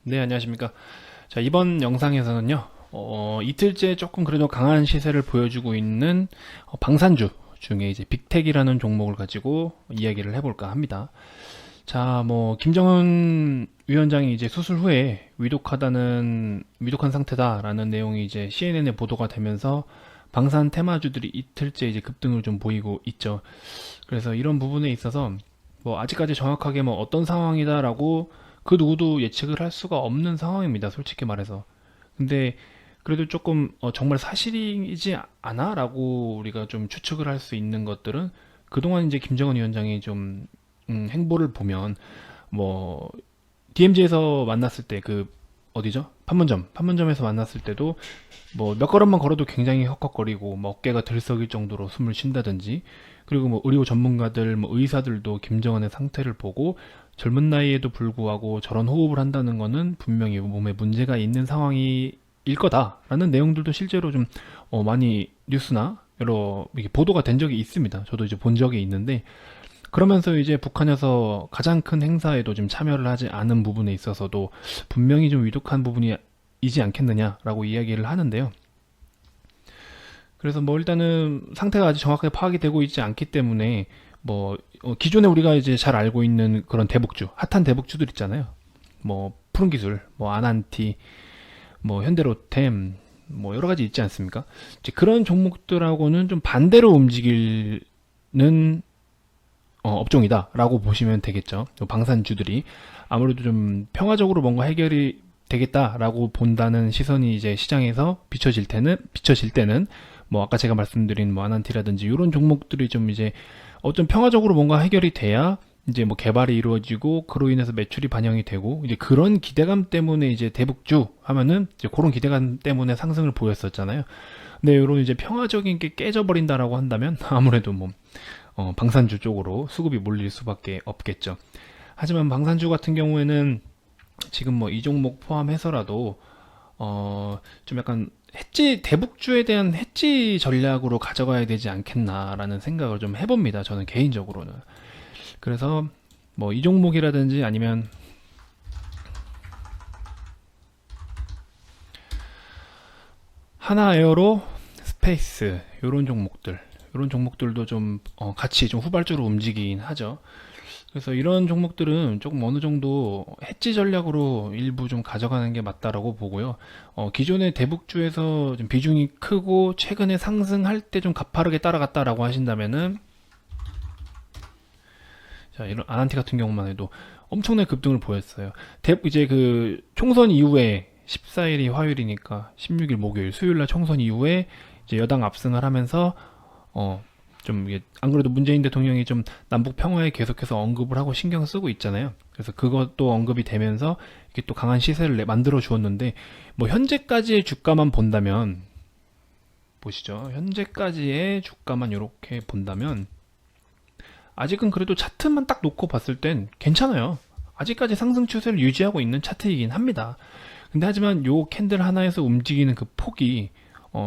네, 안녕하십니까. 자, 이번 영상에서는요, 이틀째 조금 그래도 강한 시세를 보여주고 있는 방산주 중에 이제 빅텍이라는 종목을 가지고 이야기를 해볼까 합니다. 자, 김정은 위원장이 이제 수술 후에 위독한 상태다라는 내용이 이제 CNN에 보도가 되면서 방산 테마주들이 이틀째 이제 급등을 좀 보이고 있죠. 그래서 이런 부분에 있어서 아직까지 정확하게 어떤 상황이다라고 그 누구도 예측을 할 수가 없는 상황입니다. 솔직히 말해서. 근데 그래도 조금 정말 사실이지 않아? 라고 우리가 좀 추측을 할 수 있는 것들은 그동안 이제 김정은 위원장이 좀 행보를 보면 뭐 DMZ에서 만났을 때 어디죠? 판문점에서 만났을 때도 몇 걸음만 걸어도 굉장히 헉헉거리고 어깨가 들썩일 정도로 숨을 쉰다든지, 그리고 의료 전문가들 의사들도 김정은의 상태를 보고 젊은 나이에도 불구하고 저런 호흡을 한다는 거는 분명히 몸에 문제가 있는 상황일 거다라는 내용들도 실제로 좀 많이 뉴스나 여러 이게 보도가 된 적이 있습니다. 저도 이제 본 적이 있는데, 그러면서 이제 북한에서 가장 큰 행사에도 좀 참여를 하지 않은 부분에 있어서도 분명히 좀 위독한 부분이 이지 않겠느냐라고 이야기를 하는데요. 그래서 일단은 상태가 아직 정확하게 파악이 되고 있지 않기 때문에 기존에 우리가 이제 잘 알고 있는 그런 대북주, 핫한 대북주들 있잖아요. 푸른기술, 아난티, 현대로템, 여러 가지 있지 않습니까? 이제 그런 종목들하고는 좀 반대로 움직이는 업종이다라고 보시면 되겠죠. 방산주들이 아무래도 좀 평화적으로 뭔가 해결이 되겠다라고 본다는 시선이 이제 시장에서 비춰질 때는 아까 제가 말씀드린 아난티라든지 이런 종목들이 좀 이제 좀 평화적으로 뭔가 해결이 돼야 이제 개발이 이루어지고 그로 인해서 매출이 반영이 되고, 이제 그런 기대감 때문에 이제 대북주 하면은 이제 그런 기대감 때문에 상승을 보였었잖아요. 근데 이런 이제 평화적인 게 깨져버린다라고 한다면 아무래도 방산주 쪽으로 수급이 몰릴 수밖에 없겠죠. 하지만 방산주 같은 경우에는 지금 이 종목 포함해서라도 좀 약간 대북주에 대한 해지 전략으로 가져가야 되지 않겠나라는 생각을 좀 해봅니다. 저는 개인적으로는. 그래서 이 종목이라든지 아니면 하나에어로 스페이스 이런 종목들도 좀 같이 좀 후발주로 움직이긴 하죠. 그래서 이런 종목들은 조금 어느 정도 해지 전략으로 일부 좀 가져가는 게 맞다라고 보고요. 기존의 대북주에서 좀 비중이 크고 최근에 상승할 때 좀 가파르게 따라갔다라고 하신다면은, 자, 이런 아난티 같은 경우만 해도 엄청난 급등을 보였어요. 이제 총선 이후에 14일이 화요일이니까 16일 목요일, 수요일날 총선 이후에 이제 여당 압승을 하면서 좀 이게 안 그래도 문재인 대통령이 좀 남북 평화에 계속해서 언급을 하고 신경 쓰고 있잖아요. 그래서 그것도 언급이 되면서 이게 또 강한 시세를 만들어 주었는데, 현재까지의 주가만 본다면 보시죠. 현재까지의 주가만 이렇게 본다면 아직은 그래도 차트만 딱 놓고 봤을 땐 괜찮아요. 아직까지 상승 추세를 유지하고 있는 차트이긴 합니다. 근데 하지만 요 캔들 하나에서 움직이는 그 폭이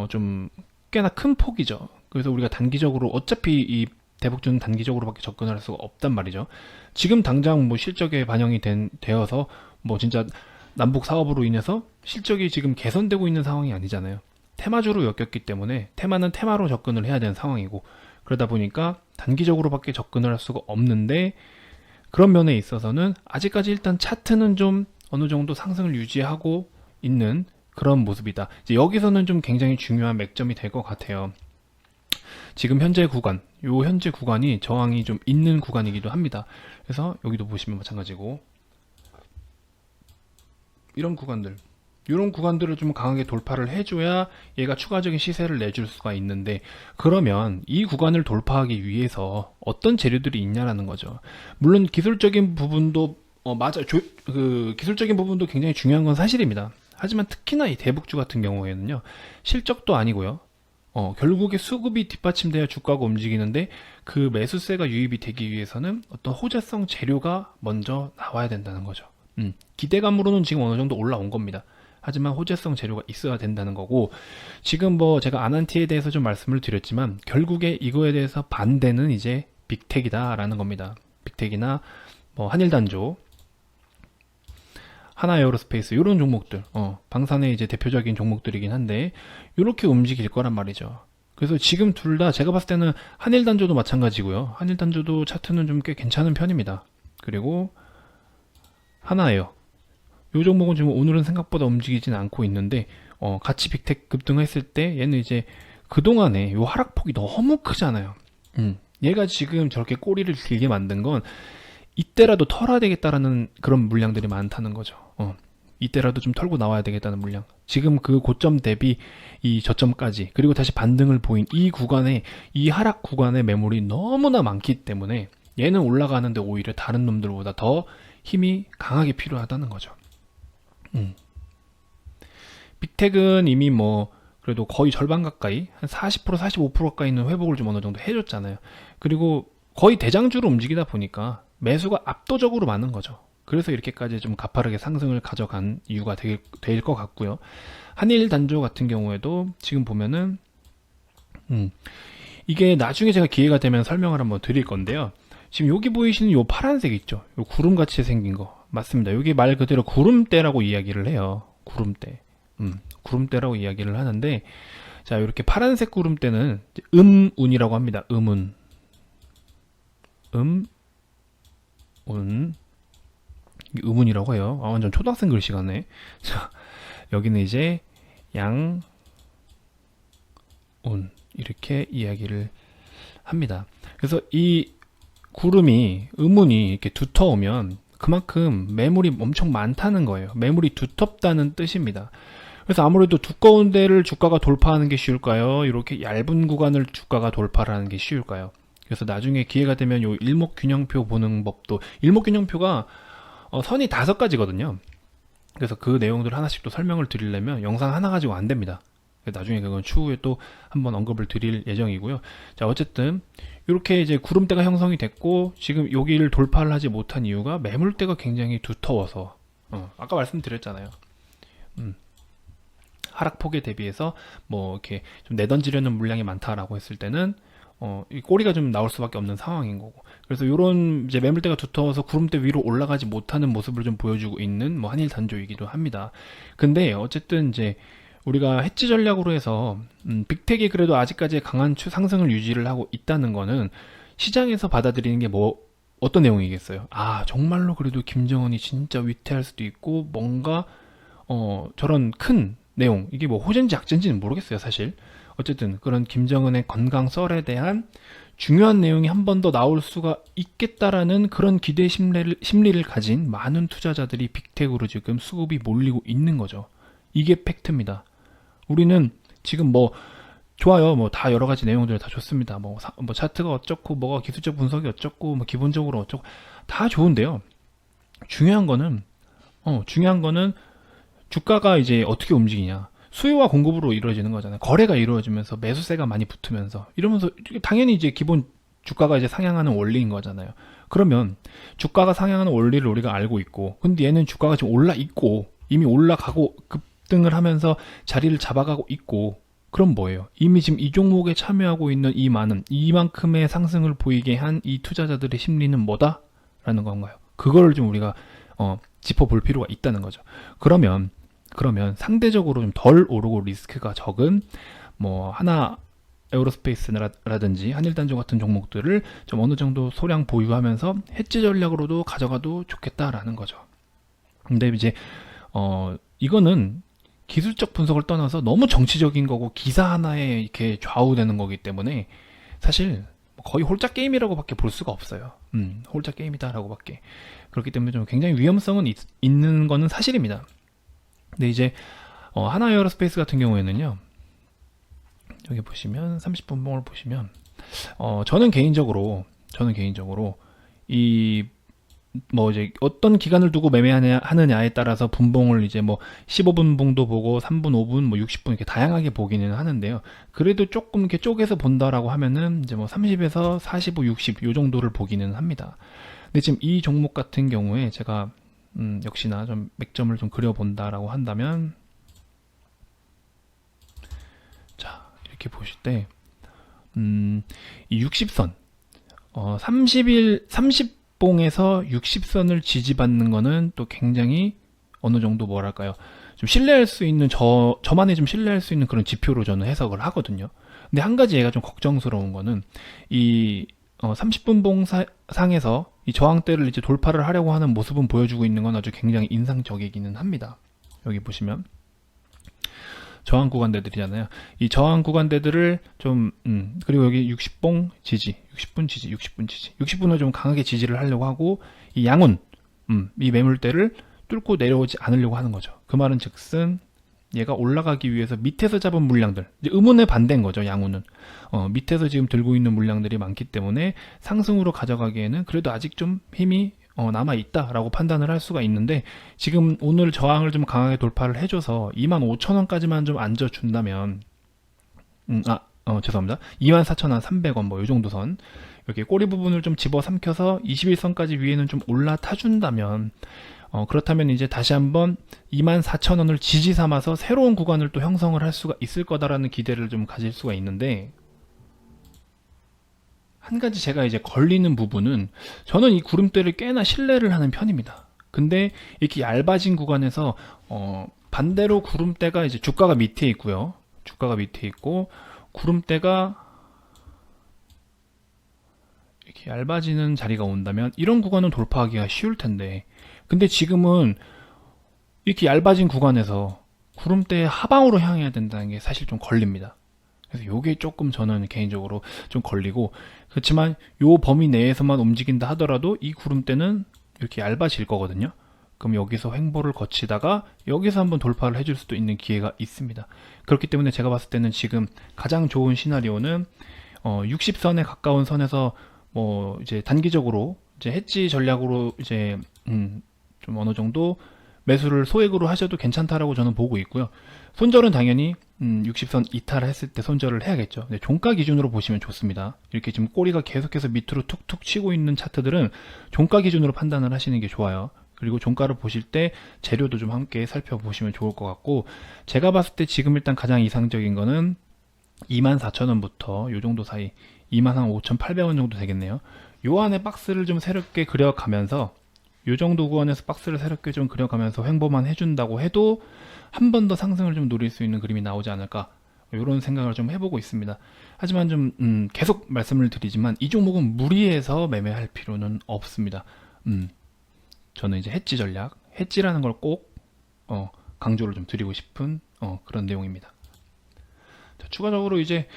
좀 꽤나 큰 폭이죠. 그래서 우리가 단기적으로 어차피 이 대북주는 단기적으로밖에 접근할 수가 없단 말이죠. 지금 당장 실적에 반영이 되어서 진짜 남북 사업으로 인해서 실적이 지금 개선되고 있는 상황이 아니잖아요. 테마주로 엮였기 때문에 테마는 테마로 접근을 해야 되는 상황이고, 그러다 보니까 단기적으로밖에 접근을 할 수가 없는데, 그런 면에 있어서는 아직까지 일단 차트는 좀 어느 정도 상승을 유지하고 있는 그런 모습이다. 이제 여기서는 좀 굉장히 중요한 맥점이 될 것 같아요. 지금 현재 구간이 저항이 좀 있는 구간이기도 합니다. 그래서 여기도 보시면 마찬가지고 이런 구간들을 좀 강하게 돌파를 해줘야 얘가 추가적인 시세를 내줄 수가 있는데, 그러면 이 구간을 돌파하기 위해서 어떤 재료들이 있냐라는 거죠. 물론 기술적인 부분도 기술적인 부분도 굉장히 중요한 건 사실입니다. 하지만 특히나 이 대북주 같은 경우에는요, 실적도 아니고요. 결국에 수급이 뒷받침돼야 주가가 움직이는데, 그 매수세가 유입이 되기 위해서는 어떤 호재성 재료가 먼저 나와야 된다는 거죠. 기대감으로는 지금 어느 정도 올라온 겁니다. 하지만 호재성 재료가 있어야 된다는 거고, 지금 제가 아난티에 대해서 좀 말씀을 드렸지만 결국에 이거에 대해서 반대는 이제 빅텍이다라는 겁니다. 빅텍이나 한일단조 하나 에어로스페이스 이런 종목들, 방산의 이제 대표적인 종목들이긴 한데 이렇게 움직일 거란 말이죠. 그래서 지금 둘 다 제가 봤을 때는 한일단조도 마찬가지고요. 한일단조도 차트는 좀 꽤 괜찮은 편입니다. 그리고 하나에요. 이 종목은 지금 오늘은 생각보다 움직이진 않고 있는데 같이 빅텍 급등했을 때 얘는 이제 그동안에 요 하락폭이 너무 크잖아요. 얘가 지금 저렇게 꼬리를 길게 만든 건 이때라도 털어야 되겠다라는 그런 물량들이 많다는 거죠. 이때라도 좀 털고 나와야 되겠다는 물량. 지금 그 고점 대비 이 저점까지 그리고 다시 반등을 보인 이 구간에, 이 하락 구간의 매물이 너무나 많기 때문에 얘는 올라가는데 오히려 다른 놈들보다 더 힘이 강하게 필요하다는 거죠. 빅텍은 이미 뭐 그래도 거의 절반 가까이 한 40% 45% 가까이는 회복을 좀 어느 정도 해줬잖아요. 그리고 거의 대장주로 움직이다 보니까 매수가 압도적으로 많은 거죠. 그래서 이렇게까지 좀 가파르게 상승을 가져간 이유가 될 것 같고요. 한일 단조 같은 경우에도 지금 보면은 이게 나중에 제가 기회가 되면 설명을 한번 드릴 건데요. 지금 여기 보이시는 요 파란색 있죠? 요 구름같이 생긴 거 맞습니다. 여기 말 그대로 구름대라고 이야기를 해요. 구름대. 구름대라고 이야기를 하는데, 자, 이렇게 파란색 구름대는 음운이라고 합니다. 음운. 음운이라고 해요. 완전 초등학생 글씨 같네. 자, 여기는 이제 양운 이렇게 이야기를 합니다. 그래서 이 구름이, 음운이 이렇게 두터우면 그만큼 매물이 엄청 많다는 거예요. 매물이 두텁다는 뜻입니다. 그래서 아무래도 두꺼운 데를 주가가 돌파하는 게 쉬울까요? 이렇게 얇은 구간을 주가가 돌파를 하는 게 쉬울까요? 그래서 나중에 기회가 되면 요 일목균형표 보는 법도, 일목균형표가 선이 5가지거든요. 그래서 그 내용들 하나씩 또 설명을 드리려면 영상 하나 가지고 안 됩니다. 나중에 그건 추후에 또 한번 언급을 드릴 예정이고요. 자, 어쨌든 이렇게 이제 구름대가 형성이 됐고, 지금 여기를 돌파를 하지 못한 이유가 매물대가 굉장히 두터워서, 아까 말씀드렸잖아요. 하락폭에 대비해서 뭐 이렇게 좀 내던지려는 물량이 많다라고 했을 때는 이 꼬리가 좀 나올 수밖에 없는 상황인 거고, 그래서 이런 이제 매물대가 두터워서 구름대 위로 올라가지 못하는 모습을 좀 보여주고 있는 뭐 한일 단조이기도 합니다. 근데 어쨌든 이제 우리가 해지 전략으로 해서 빅텍이 그래도 아직까지 강한 상승을 유지를 하고 있다는 거는 시장에서 받아들이는 게 뭐 어떤 내용이겠어요? 아, 정말로 그래도 김정은이 진짜 위태할 수도 있고 뭔가 저런 큰 내용, 이게 뭐 호재인지 악재인지는 모르겠어요, 사실. 어쨌든 그런 김정은의 건강 썰에 대한 중요한 내용이 한 번 더 나올 수가 있겠다라는 그런 기대 심리를 가진 많은 투자자들이 빅텍으로 지금 수급이 몰리고 있는 거죠. 이게 팩트입니다. 우리는 지금 뭐 좋아요, 뭐 다 여러 가지 내용들 다 좋습니다. 뭐 차트가 어쩌고, 뭐가 기술적 분석이 어쩌고, 뭐 기본적으로 어쩌고 다 좋은데요. 중요한 거는 주가가 이제 어떻게 움직이냐. 수요와 공급으로 이루어지는 거잖아요. 거래가 이루어지면서 매수세가 많이 붙으면서 이러면서 당연히 이제 기본 주가가 이제 상향하는 원리인 거잖아요. 그러면 주가가 상향하는 원리를 우리가 알고 있고, 근데 얘는 주가가 지금 올라 있고 이미 올라가고 급등을 하면서 자리를 잡아가고 있고, 그럼 뭐예요? 이미 지금 이 종목에 참여하고 있는 이만큼의 상승을 보이게 한 이 투자자들의 심리는 뭐다? 라는 건가요? 그걸 좀 우리가 짚어볼 필요가 있다는 거죠. 그러면 상대적으로 좀 덜 오르고 리스크가 적은 뭐 하나 에어로스페이스라든지 한일단조 같은 종목들을 좀 어느 정도 소량 보유하면서 해지 전략으로도 가져가도 좋겠다라는 거죠. 근데 이제 이거는 기술적 분석을 떠나서 너무 정치적인 거고 기사 하나에 이렇게 좌우되는 거기 때문에 사실 거의 홀짝 게임이라고밖에 볼 수가 없어요. 홀짝 게임이다라고밖에. 그렇기 때문에 좀 굉장히 위험성은 있는 거는 사실입니다. 근데 이제 하나 에어로스페이스 같은 경우에는요, 여기 보시면 30분봉을 보시면 저는 개인적으로 이 뭐 이제 어떤 기간을 두고 매매하느냐에 따라서 분봉을 이제 뭐 15분 봉도 보고 3분, 5분, 뭐 60분 이렇게 다양하게 보기는 하는데요. 그래도 조금 이렇게 쪼개서 본다라고 하면은 이제 뭐 30에서 45, 60 요 정도를 보기는 합니다. 근데 지금 이 종목 같은 경우에 제가 역시나 좀 맥점을 좀 그려본다라고 한다면, 자, 이렇게 보실 때, 이 60선, 30봉에서 60선을 지지받는 거는 또 굉장히 어느 정도 뭐랄까요, 좀 신뢰할 수 있는 저만이 좀 신뢰할 수 있는 그런 지표로 저는 해석을 하거든요. 근데 한 가지 얘가 좀 걱정스러운 거는 이 30분 봉상에서 이 저항대를 이제 돌파를 하려고 하는 모습은 보여주고 있는 건 아주 굉장히 인상적이기는 합니다. 여기 보시면 저항 구간대들이잖아요. 이 저항 구간대들을 좀 그리고 여기 60봉 지지, 60분 지지, 60분 지지, 60분을 좀 강하게 지지를 하려고 하고, 이 양운, 이 매물대를 뚫고 내려오지 않으려고 하는 거죠. 그 말은 즉슨 얘가 올라가기 위해서 밑에서 잡은 물량들, 이제 의문의 반대인 거죠. 양운은 밑에서 지금 들고 있는 물량들이 많기 때문에 상승으로 가져가기에는 그래도 아직 좀 힘이 남아 있다라고 판단을 할 수가 있는데, 지금 오늘 저항을 좀 강하게 돌파를 해줘서 25,000원까지만 좀 앉아준다면, 죄송합니다. 24,300원 뭐 요 정도 선, 이렇게 꼬리 부분을 좀 집어삼켜서 21선까지 위에는 좀 올라타준다면, 그렇다면 이제 다시 한번 24,000원을 지지 삼아서 새로운 구간을 또 형성을 할 수가 있을 거다라는 기대를 좀 가질 수가 있는데, 한 가지 제가 이제 걸리는 부분은, 저는 이 구름대를 꽤나 신뢰를 하는 편입니다. 근데 이렇게 얇아진 구간에서 반대로 구름대가 이제 주가가 밑에 있고요. 주가가 밑에 있고 구름대가 이렇게 얇아지는 자리가 온다면 이런 구간은 돌파하기가 쉬울 텐데, 근데 지금은 이렇게 얇아진 구간에서 구름대의 하방으로 향해야 된다는 게 사실 좀 걸립니다. 그래서 요게 조금 저는 개인적으로 좀 걸리고, 그렇지만 요 범위 내에서만 움직인다 하더라도 이 구름대는 이렇게 얇아질 거거든요. 그럼 여기서 횡보를 거치다가 여기서 한번 돌파를 해줄 수도 있는 기회가 있습니다. 그렇기 때문에 제가 봤을 때는 지금 가장 좋은 시나리오는 60선에 가까운 선에서 뭐 이제 단기적으로 이제 해지 전략으로 이제 좀 어느 정도 매수를 소액으로 하셔도 괜찮다라고 저는 보고 있고요. 손절은 당연히 60선 이탈했을 때 손절을 해야겠죠. 근데 종가 기준으로 보시면 좋습니다. 이렇게 지금 꼬리가 계속해서 밑으로 툭툭 치고 있는 차트들은 종가 기준으로 판단을 하시는 게 좋아요. 그리고 종가를 보실 때 재료도 좀 함께 살펴보시면 좋을 것 같고, 제가 봤을 때 지금 일단 가장 이상적인 거는 24,000원부터 요 정도 사이, 25,800원 정도 되겠네요. 요 안에 박스를 좀 새롭게 그려가면서, 요 정도 구간에서 박스를 새롭게 좀 그려가면서 횡보만 해준다고 해도 한 번 더 상승을 좀 노릴 수 있는 그림이 나오지 않을까, 이런 생각을 좀 해보고 있습니다. 하지만 좀 계속 말씀을 드리지만 이 종목은 무리해서 매매할 필요는 없습니다. 저는 이제 해지 전략, 해지라는 걸 꼭 강조를 좀 드리고 싶은 그런 내용입니다. 자, 추가적으로 이제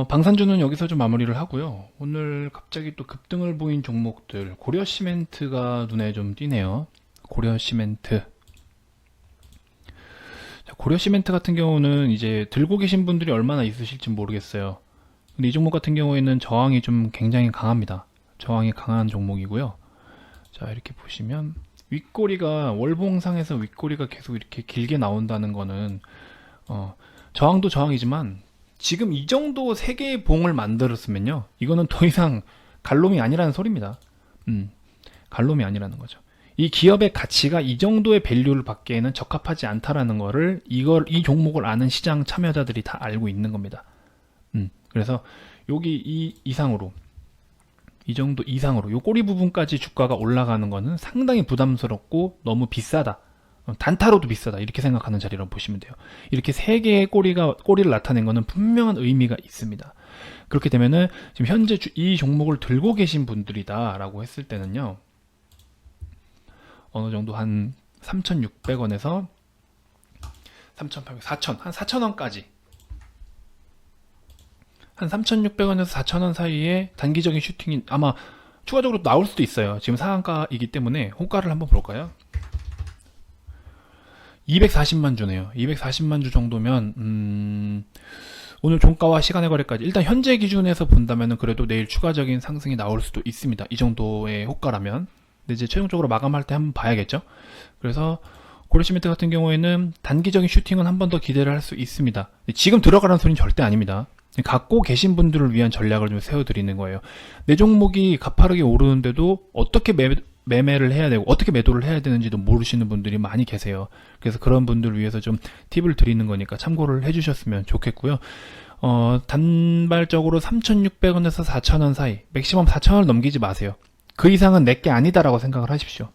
방산주는 여기서 좀 마무리를 하고요. 오늘 갑자기 또 급등을 보인 종목들, 고려시멘트가 눈에 좀 띄네요. 고려시멘트. 자, 고려시멘트 같은 경우는 이제 들고 계신 분들이 얼마나 있으실지 모르겠어요. 근데 이 종목 같은 경우에는 저항이 좀 굉장히 강합니다. 저항이 강한 종목이고요. 자, 이렇게 보시면 윗꼬리가, 월봉상에서 윗꼬리가 계속 이렇게 길게 나온다는 거는 저항도 저항이지만 지금 이 정도 세 개의 봉을 만들었으면요, 이거는 더 이상 갈롬이 아니라는 소리입니다. 갈롬이 아니라는 거죠. 이 기업의 가치가 이 정도의 밸류를 받기에는 적합하지 않다라는 거를 이 종목을 아는 시장 참여자들이 다 알고 있는 겁니다. 그래서 여기 이 이상으로, 이 정도 이상으로 요 꼬리 부분까지 주가가 올라가는 거는 상당히 부담스럽고 너무 비싸다, 단타로도 비싸다, 이렇게 생각하는 자리라고 보시면 돼요. 이렇게 세 개의 꼬리를 나타낸 거는 분명한 의미가 있습니다. 그렇게 되면은 지금 현재 이 종목을 들고 계신 분들이다 라고 했을 때는요, 어느 정도 한 3,600원에서 3,800, 4,000, 한 4,000원까지, 한 3,600원에서 4,000원 사이에 단기적인 슈팅이 아마 추가적으로 나올 수도 있어요. 지금 상한가이기 때문에 호가를 한번 볼까요? 240만 주네요. 240만 주 정도면 오늘 종가와 시간의 거래까지, 일단 현재 기준에서 본다면 그래도 내일 추가적인 상승이 나올 수도 있습니다. 이 정도의 호가라면. 근데 이제 최종적으로 마감할 때 한번 봐야겠죠. 그래서 고려시멘트 같은 경우에는 단기적인 슈팅은 한 번 더 기대를 할 수 있습니다. 지금 들어가라는 소리는 절대 아닙니다. 갖고 계신 분들을 위한 전략을 좀 세워드리는 거예요. 내 종목이 가파르게 오르는데도 어떻게 매매를 해야 되고 어떻게 매도를 해야 되는지도 모르시는 분들이 많이 계세요. 그래서 그런 분들을 위해서 좀 팁을 드리는 거니까 참고를 해주셨으면 좋겠고요. 단발적으로 3,600원에서 4,000원 사이, 맥시멈 4,000원을 넘기지 마세요. 그 이상은 내게 아니다라고 생각을 하십시오.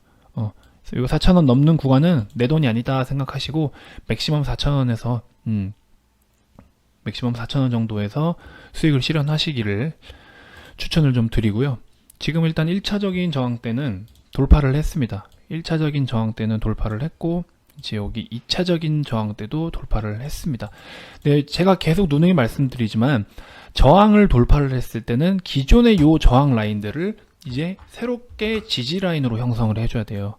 이 4,000원 넘는 구간은 내 돈이 아니다 생각하시고 맥시멈 4,000원에서 맥시멈 4,000원 정도에서 수익을 실현하시기를 추천을 좀 드리고요. 지금 일단 1차적인 저항대는 돌파를 했습니다. 1차적인 저항대는 돌파를 했고 이제 여기 2차적인 저항대도 돌파를 했습니다. 네, 제가 계속 누누이 말씀드리지만 저항을 돌파를 했을 때는 기존의 요 저항 라인들을 이제 새롭게 지지 라인으로 형성을 해줘야 돼요.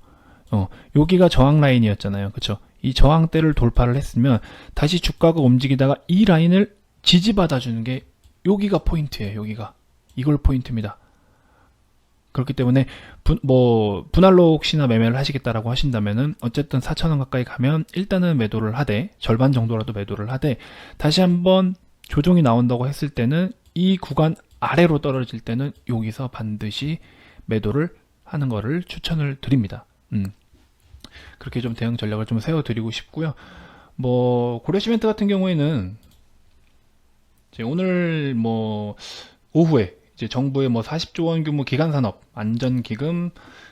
여기가 저항 라인이었잖아요. 그쵸? 이 저항대를 돌파를 했으면 다시 주가가 움직이다가 이 라인을 지지받아 주는 게 여기가 포인트예요. 여기가. 이걸 포인트입니다. 그렇기 때문에 분할로 혹시나 매매를 하시겠다라고 하신다면은 어쨌든 4,000원 가까이 가면 일단은 매도를 하되 절반 정도라도 매도를 하되 다시 한번 조정이 나온다고 했을 때는 이 구간 아래로 떨어질 때는 여기서 반드시 매도를 하는 거를 추천을 드립니다. 그렇게 좀 대응 전략을 좀 세워드리고 싶고요. 고려시멘트 같은 경우에는 이제 오늘 오후에 이제 정부의 40조 원 규모 기간산업 안전기금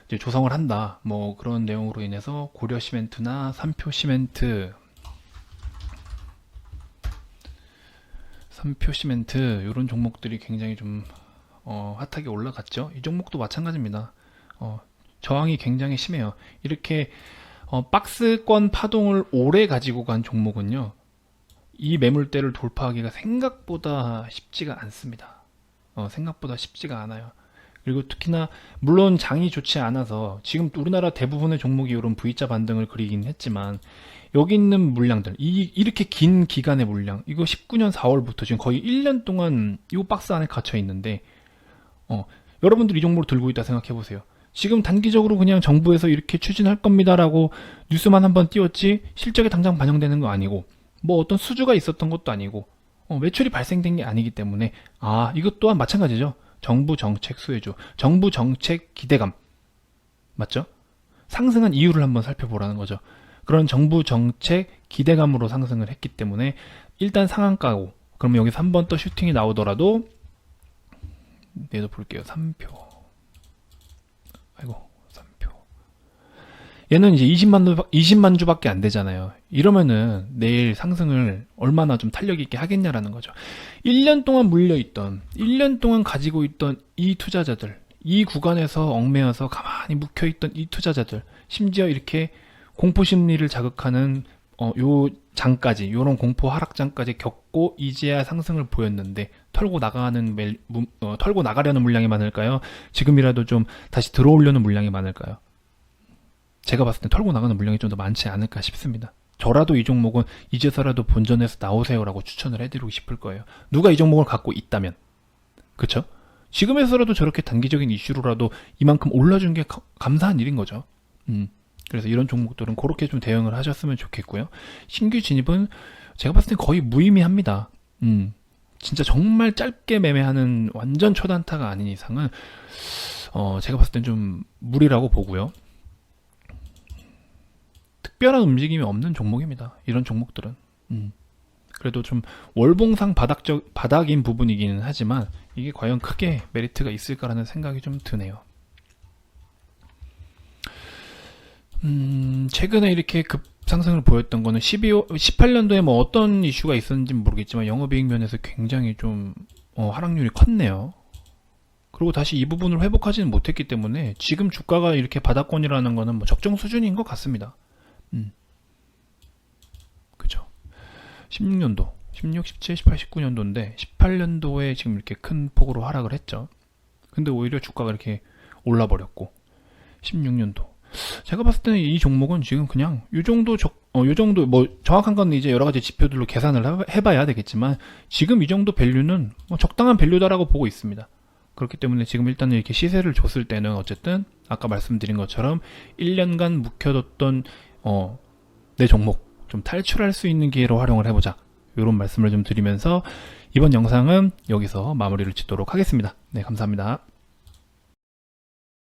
이제 조성을 한다. 그런 내용으로 인해서 고려시멘트나 삼표시멘트 이런 종목들이 굉장히 좀 핫하게 올라갔죠. 이 종목도 마찬가지입니다. 저항이 굉장히 심해요. 이렇게 박스권 파동을 오래 가지고 간 종목은요, 이 매물대를 돌파하기가 생각보다 쉽지가 않습니다. 생각보다 쉽지가 않아요. 그리고 특히나 물론 장이 좋지 않아서 지금 우리나라 대부분의 종목이 이런 V자 반등을 그리긴 했지만 여기 있는 물량들, 이렇게 긴 기간의 물량, 이거 19년 4월부터 지금 거의 1년 동안 이 박스 안에 갇혀 있는데 여러분들 이 종목을 들고 있다 생각해 보세요. 지금 단기적으로 그냥 정부에서 이렇게 추진할 겁니다라고 뉴스만 한번 띄웠지 실적에 당장 반영되는 거 아니고 어떤 수주가 있었던 것도 아니고 매출이 발생된 게 아니기 때문에 이것 또한 마찬가지죠. 정부 정책 수혜주, 정부 정책 기대감 맞죠? 상승한 이유를 한번 살펴보라는 거죠. 그런 정부 정책 기대감으로 상승을 했기 때문에 일단 상한가고 그러면 여기서 한 번 또 슈팅이 나오더라도 얘도 볼게요. 3표 아이고 3표 얘는 이제 20만 주밖에 안 되잖아요. 이러면은 내일 상승을 얼마나 좀 탄력 있게 하겠냐라는 거죠. 1년 동안 물려있던 1년 동안 가지고 있던 이 투자자들, 이 구간에서 얽매여서 가만히 묵혀있던 이 투자자들, 심지어 이렇게 공포심리를 자극하는 요 장까지, 요런 공포 하락장까지 겪고 이제야 상승을 보였는데 털고 나가려는 물량이 많을까요? 지금이라도 좀 다시 들어오려는 물량이 많을까요? 제가 봤을 때 털고 나가는 물량이 좀 더 많지 않을까 싶습니다. 저라도 이 종목은 이제서라도 본전에서 나오세요라고 추천을 해드리고 싶을 거예요. 누가 이 종목을 갖고 있다면, 그쵸? 지금에서라도 저렇게 단기적인 이슈로라도 이만큼 올라준 게 감사한 일인 거죠. 그래서 이런 종목들은 그렇게 좀 대응을 하셨으면 좋겠고요. 신규 진입은 제가 봤을 때 거의 무의미합니다. 진짜 정말 짧게 매매하는 완전 초단타가 아닌 이상은 제가 봤을 땐 좀 무리라고 보고요. 특별한 움직임이 없는 종목입니다. 이런 종목들은. 그래도 좀 월봉상 바닥인 부분이기는 하지만 이게 과연 크게 메리트가 있을까라는 생각이 좀 드네요. 최근에 이렇게 급상승을 보였던 거는 18년도에 어떤 이슈가 있었는지는 모르겠지만 영업이익 면에서 굉장히 좀 하락률이 컸네요. 그리고 다시 이 부분을 회복하지는 못했기 때문에 지금 주가가 이렇게 바닥권이라는 거는 적정 수준인 것 같습니다. 그죠. 16년도, 16, 17, 18, 19년도인데 18년도에 지금 이렇게 큰 폭으로 하락을 했죠. 근데 오히려 주가가 이렇게 올라버렸고 16년도. 제가 봤을 때는 이 종목은 지금 그냥 요 정도 정확한 건 이제 여러 가지 지표들로 계산을 해봐야 되겠지만 지금 이 정도 밸류는 적당한 밸류다라고 보고 있습니다. 그렇기 때문에 지금 일단은 이렇게 시세를 줬을 때는 어쨌든 아까 말씀드린 것처럼 1년간 묵혀뒀던 내 종목 좀 탈출할 수 있는 기회로 활용을 해보자. 이런 말씀을 좀 드리면서 이번 영상은 여기서 마무리를 짓도록 하겠습니다. 네, 감사합니다.